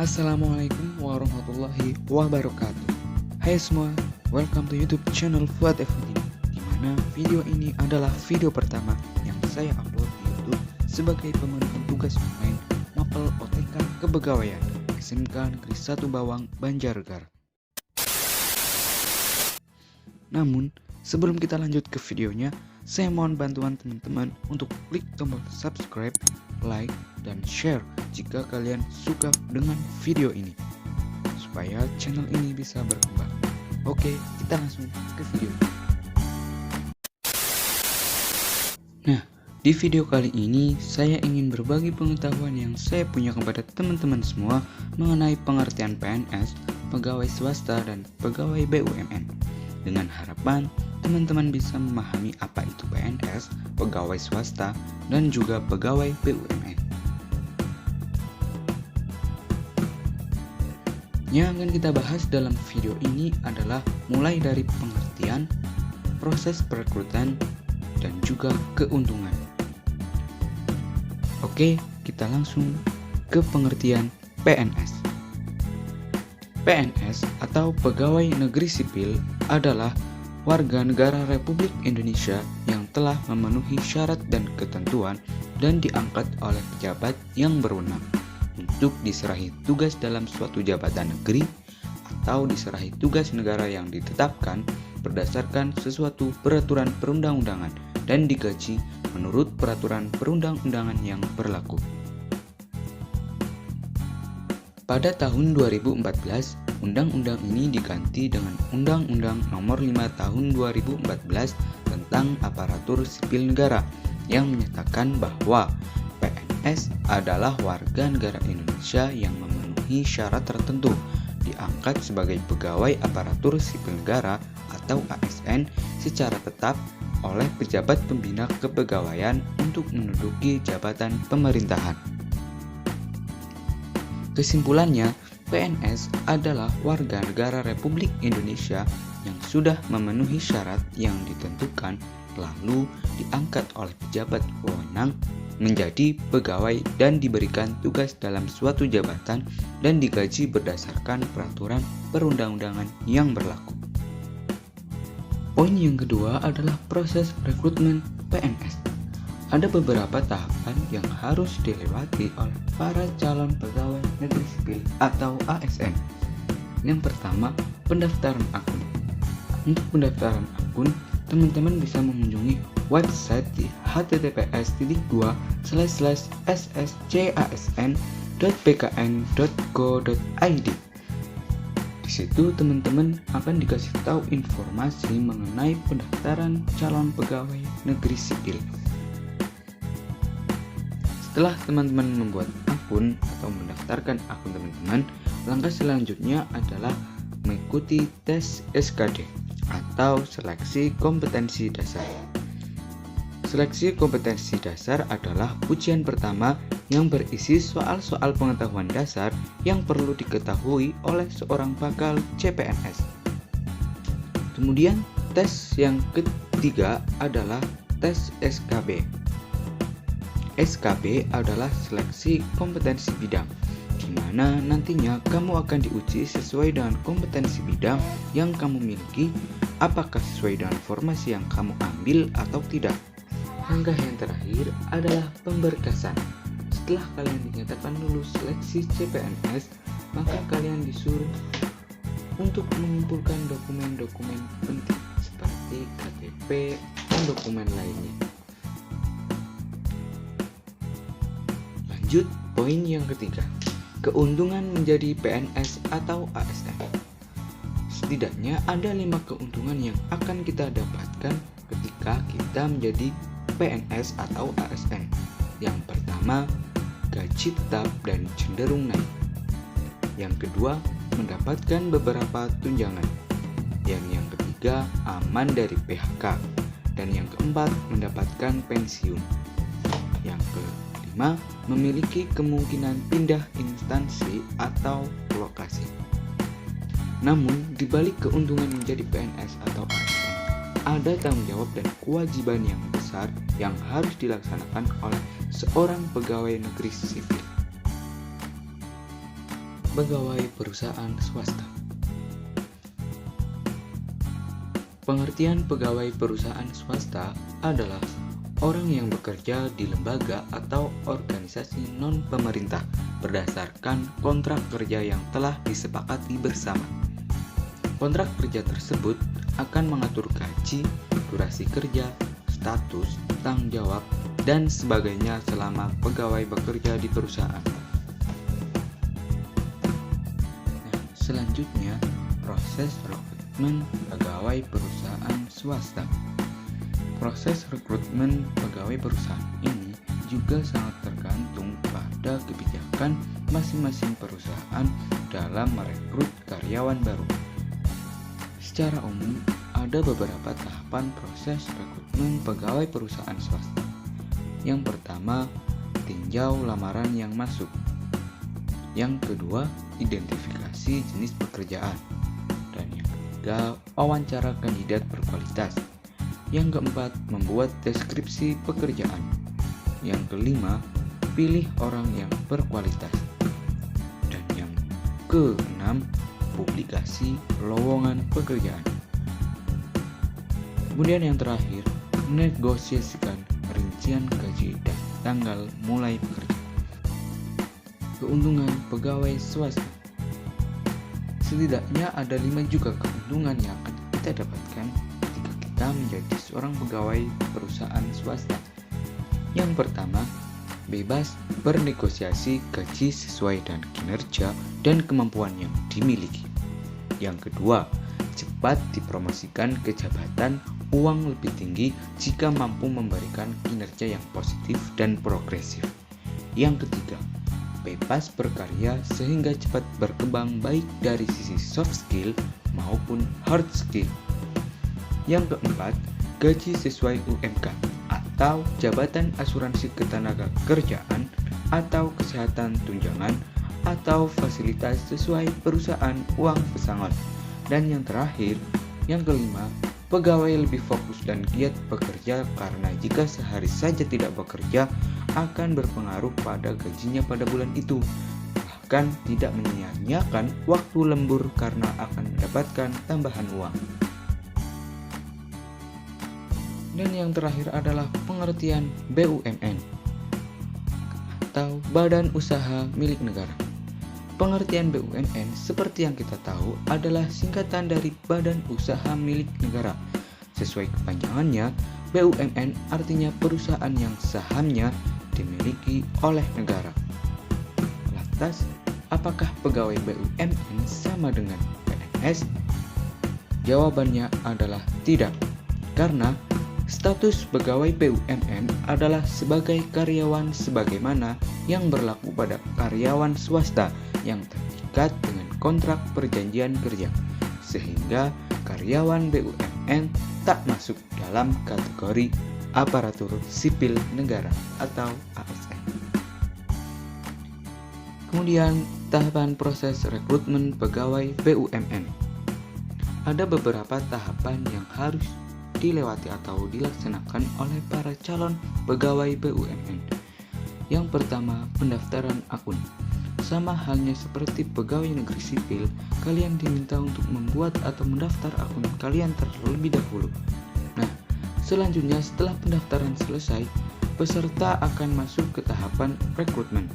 Assalamualaikum warahmatullahi wabarakatuh. Hai semua, welcome to YouTube channel Fuad FD. Dimana video ini adalah video pertama yang saya upload di YouTube sebagai pemenuhan tugas online Mapel OTK Kepegawaian SMK Negeri 1 Bawang, Banjarnegara. Namun, sebelum kita lanjut ke videonya, saya mohon bantuan teman-teman untuk klik tombol subscribe, like, dan share jika kalian suka dengan video ini, supaya channel ini bisa berkembang. Oke, kita langsung ke video. Nah, di video kali ini saya ingin berbagi pengetahuan yang saya punya kepada teman-teman semua mengenai pengertian PNS, pegawai swasta, dan pegawai BUMN. Dengan harapan teman-teman bisa memahami apa itu PNS, pegawai swasta, dan juga pegawai BUMN. Yang akan kita bahas dalam video ini adalah mulai dari pengertian, proses perekrutan, dan juga keuntungan. Oke, kita langsung ke pengertian PNS. PNS atau Pegawai Negeri Sipil adalah warga negara Republik Indonesia yang telah memenuhi syarat dan ketentuan dan diangkat oleh pejabat yang berwenang untuk diserahi tugas dalam suatu jabatan negeri atau diserahi tugas negara yang ditetapkan berdasarkan sesuatu peraturan perundang-undangan dan digaji menurut peraturan perundang-undangan yang berlaku. Pada tahun 2014, undang-undang ini diganti dengan Undang-Undang Nomor 5 Tahun 2014 tentang Aparatur Sipil Negara yang menyatakan bahwa PNS adalah warga negara Indonesia yang memenuhi syarat tertentu diangkat sebagai pegawai aparatur sipil negara atau ASN secara tetap oleh pejabat pembina kepegawaian untuk menduduki jabatan pemerintahan. Kesimpulannya, PNS adalah warga negara Republik Indonesia yang sudah memenuhi syarat yang ditentukan lalu diangkat oleh pejabat wewenang menjadi pegawai dan diberikan tugas dalam suatu jabatan dan digaji berdasarkan peraturan perundang-undangan yang berlaku. Poin yang kedua adalah proses rekrutmen PNS. Ada beberapa tahapan yang harus dilewati oleh para calon pegawai negeri sipil atau ASN. Yang pertama, pendaftaran akun. Untuk pendaftaran akun, teman-teman bisa mengunjungi website di https://sscasn.bkn.go.id. Di situ teman-teman akan dikasih tahu informasi mengenai pendaftaran calon pegawai negeri sipil. Setelah teman-teman membuat akun atau mendaftarkan akun teman-teman, langkah selanjutnya adalah mengikuti tes SKD atau seleksi kompetensi dasar. Seleksi kompetensi dasar adalah ujian pertama yang berisi soal-soal pengetahuan dasar yang perlu diketahui oleh seorang bakal CPNS. Kemudian tes yang ketiga adalah tes SKB. SKB adalah seleksi kompetensi bidang, di mana nantinya kamu akan diuji sesuai dengan kompetensi bidang yang kamu miliki, apakah sesuai dengan formasi yang kamu ambil atau tidak. Langkah yang terakhir adalah pemberkasan. Setelah kalian dinyatakan lulus seleksi CPNS, maka kalian disuruh untuk mengumpulkan dokumen-dokumen penting seperti KTP dan dokumen lainnya. Lanjut, poin yang ketiga, keuntungan menjadi PNS atau ASN. Setidaknya ada 5 keuntungan yang akan kita dapatkan ketika kita menjadi PNS atau ASN. Yang pertama, gaji tetap dan cenderung naik. Yang kedua, mendapatkan beberapa tunjangan. Yang ketiga, aman dari PHK. Dan yang keempat, mendapatkan pensiun. Yang kelima, memiliki kemungkinan pindah instansi atau lokasi. Namun, di balik keuntungan menjadi PNS atau ASN, ada tanggung jawab dan kewajiban yang besar yang harus dilaksanakan oleh seorang pegawai negeri sipil. Pegawai perusahaan swasta. Pengertian pegawai perusahaan swasta adalah orang yang bekerja di lembaga atau organisasi non-pemerintah berdasarkan kontrak kerja yang telah disepakati bersama. Kontrak kerja tersebut akan mengatur gaji, durasi kerja, status, tanggung jawab, dan sebagainya selama pegawai bekerja di perusahaan. Selanjutnya, proses rekrutmen pegawai perusahaan swasta. Proses rekrutmen pegawai perusahaan ini juga sangat tergantung pada kebijakan masing-masing perusahaan dalam merekrut karyawan baru. Secara umum, ada beberapa tahapan proses rekrutmen pegawai perusahaan swasta. Yang pertama, tinjau lamaran yang masuk. Yang kedua, identifikasi jenis pekerjaan. Dan yang ketiga, wawancara kandidat berkualitas. Yang keempat, membuat deskripsi pekerjaan. Yang kelima, pilih orang yang berkualitas. Dan yang keenam, publikasi lowongan pekerjaan. Kemudian yang terakhir, negosiasikan rincian gaji dan tanggal mulai bekerja. Keuntungan pegawai swasta. Setidaknya ada 5 juga keuntungan yang akan kita dapatkan ketika kita menjadi seorang pegawai perusahaan swasta. Yang pertama, bebas bernegosiasi gaji sesuai dengan kinerja dan kemampuan yang dimiliki. Yang kedua, cepat dipromosikan ke jabatan, uang lebih tinggi jika mampu memberikan kinerja yang positif dan progresif. Yang ketiga, bebas berkarya sehingga cepat berkembang baik dari sisi soft skill maupun hard skill. Yang keempat, gaji sesuai UMK atau jabatan asuransi ketenagakerjaan atau kesehatan tunjangan atau fasilitas sesuai perusahaan uang pesangon. Dan yang terakhir, yang kelima, pegawai lebih fokus dan giat bekerja karena jika sehari saja tidak bekerja akan berpengaruh pada gajinya pada bulan itu. Bahkan tidak menyia-nyiakan waktu lembur karena akan mendapatkan tambahan uang. Dan yang terakhir adalah pengertian BUMN atau Badan Usaha Milik Negara. Pengertian BUMN seperti yang kita tahu adalah singkatan dari Badan Usaha Milik Negara. Sesuai kepanjangannya, BUMN artinya perusahaan yang sahamnya dimiliki oleh negara. Lantas, apakah pegawai BUMN sama dengan PNS? Jawabannya adalah tidak, karena status pegawai BUMN adalah sebagai karyawan sebagaimana yang berlaku pada karyawan swasta yang terikat dengan kontrak perjanjian kerja, sehingga karyawan BUMN tak masuk dalam kategori aparatur sipil negara atau ASN. Kemudian, tahapan proses rekrutmen pegawai BUMN. Ada beberapa tahapan yang harus dilewati atau dilaksanakan oleh para calon pegawai BUMN. Yang pertama, pendaftaran akun. Sama halnya seperti pegawai negeri sipil, kalian diminta untuk membuat atau mendaftar akun kalian terlebih dahulu. Nah, selanjutnya setelah pendaftaran selesai, peserta akan masuk ke tahapan rekrutmen.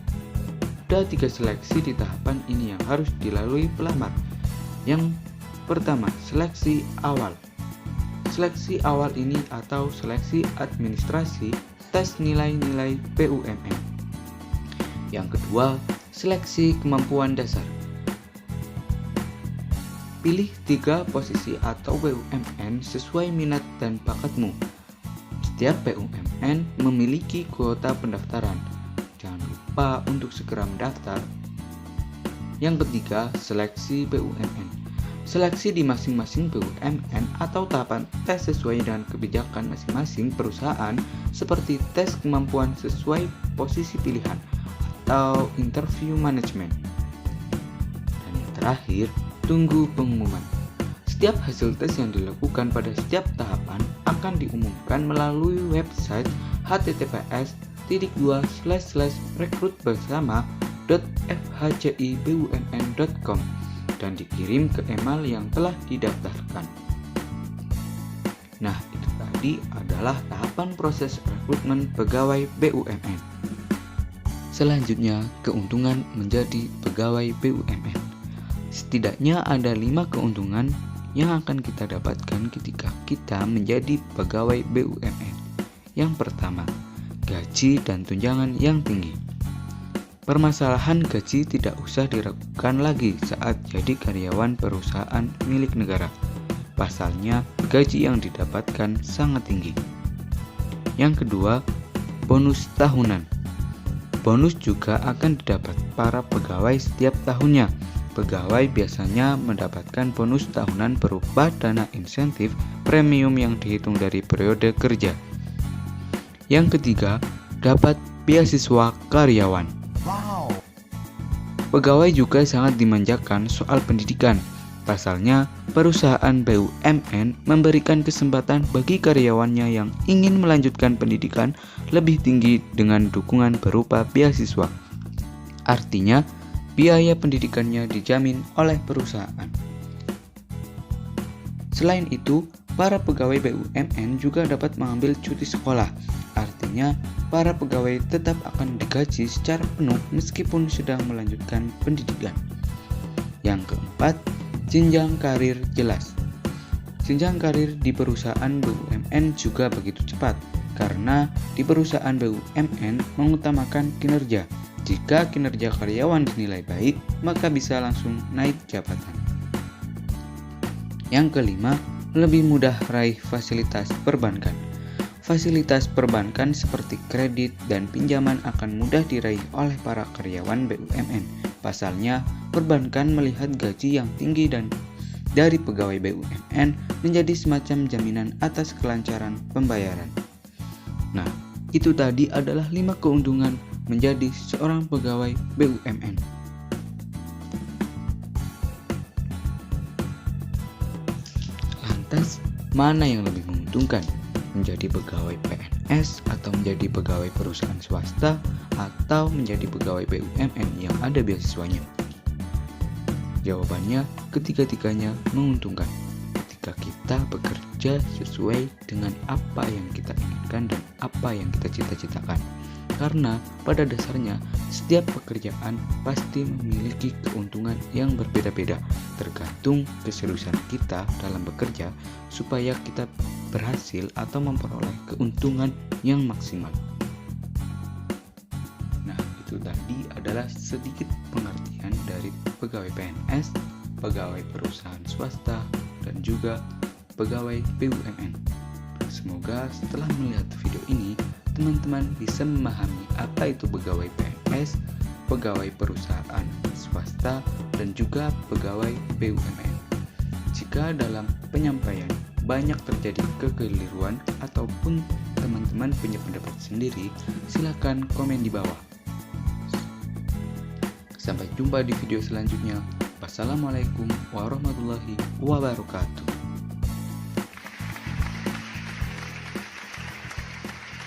Ada 3 seleksi di tahapan ini yang harus dilalui pelamar. Yang pertama, seleksi awal. Seleksi awal ini atau seleksi administrasi tes nilai-nilai BUMN. Yang kedua, seleksi kemampuan dasar. Pilih 3 posisi atau BUMN sesuai minat dan bakatmu. Setiap BUMN memiliki kuota pendaftaran. Jangan lupa untuk segera mendaftar. Yang ketiga, seleksi BUMN. Seleksi di masing-masing BUMN atau tahapan tes sesuai dengan kebijakan masing-masing perusahaan seperti tes kemampuan sesuai posisi pilihan atau interview manajemen. Dan yang terakhir, tunggu pengumuman. Setiap hasil tes yang dilakukan pada setiap tahapan akan diumumkan melalui website https://rekrutbersama info@fhcibumn.com dan dikirim ke email yang telah didaftarkan. Nah, itu tadi adalah tahapan proses rekrutmen pegawai BUMN. Selanjutnya, keuntungan menjadi pegawai BUMN. Setidaknya ada 5 keuntungan yang akan kita dapatkan ketika kita menjadi pegawai BUMN. Yang pertama, gaji dan tunjangan yang tinggi. Permasalahan gaji tidak usah diragukan lagi saat jadi karyawan perusahaan milik negara. Pasalnya, gaji yang didapatkan sangat tinggi. Yang kedua, bonus tahunan. Bonus juga akan didapat para pegawai setiap tahunnya. Pegawai biasanya mendapatkan bonus tahunan berupa dana insentif premium yang dihitung dari periode kerja. Yang ketiga, dapat beasiswa karyawan. Wow. Pegawai juga sangat dimanjakan soal pendidikan. Pasalnya, perusahaan BUMN memberikan kesempatan bagi karyawannya yang ingin melanjutkan pendidikan lebih tinggi dengan dukungan berupa beasiswa. Artinya, biaya pendidikannya dijamin oleh perusahaan. Selain itu, para pegawai BUMN juga dapat mengambil cuti sekolah. Artinya, para pegawai tetap akan digaji secara penuh meskipun sedang melanjutkan pendidikan. Yang keempat, jenjang karir jelas. Jenjang karir di perusahaan BUMN juga begitu cepat karena di perusahaan BUMN mengutamakan kinerja. Jika kinerja karyawan dinilai baik, maka bisa langsung naik jabatan. Yang kelima, lebih mudah raih fasilitas perbankan. Fasilitas perbankan seperti kredit dan pinjaman akan mudah diraih oleh para karyawan BUMN. Pasalnya, perbankan melihat gaji yang tinggi dan dari pegawai BUMN menjadi semacam jaminan atas kelancaran pembayaran. Nah, itu tadi adalah 5 keuntungan menjadi seorang pegawai BUMN. Lantas, mana yang lebih menguntungkan? Menjadi pegawai PNS atau menjadi pegawai perusahaan swasta atau menjadi pegawai BUMN yang ada beasiswanya? Jawabannya, ketiga-tiganya menguntungkan ketika kita bekerja sesuai dengan apa yang kita inginkan dan apa yang kita cita-citakan. Karena pada dasarnya setiap pekerjaan pasti memiliki keuntungan yang berbeda-beda tergantung keseriusan kita dalam bekerja supaya kita berhasil atau memperoleh keuntungan yang maksimal. Nah, itu tadi adalah sedikit pengertian dari pegawai PNS, pegawai perusahaan swasta, dan juga pegawai BUMN. Semoga setelah melihat video ini, teman-teman bisa memahami apa itu pegawai PNS, pegawai perusahaan swasta, dan juga pegawai BUMN. Jika dalam penyampaian banyak terjadi kekeliruan ataupun teman-teman punya pendapat sendiri, silakan komen di bawah. Sampai jumpa di video selanjutnya. Wassalamualaikum warahmatullahi wabarakatuh.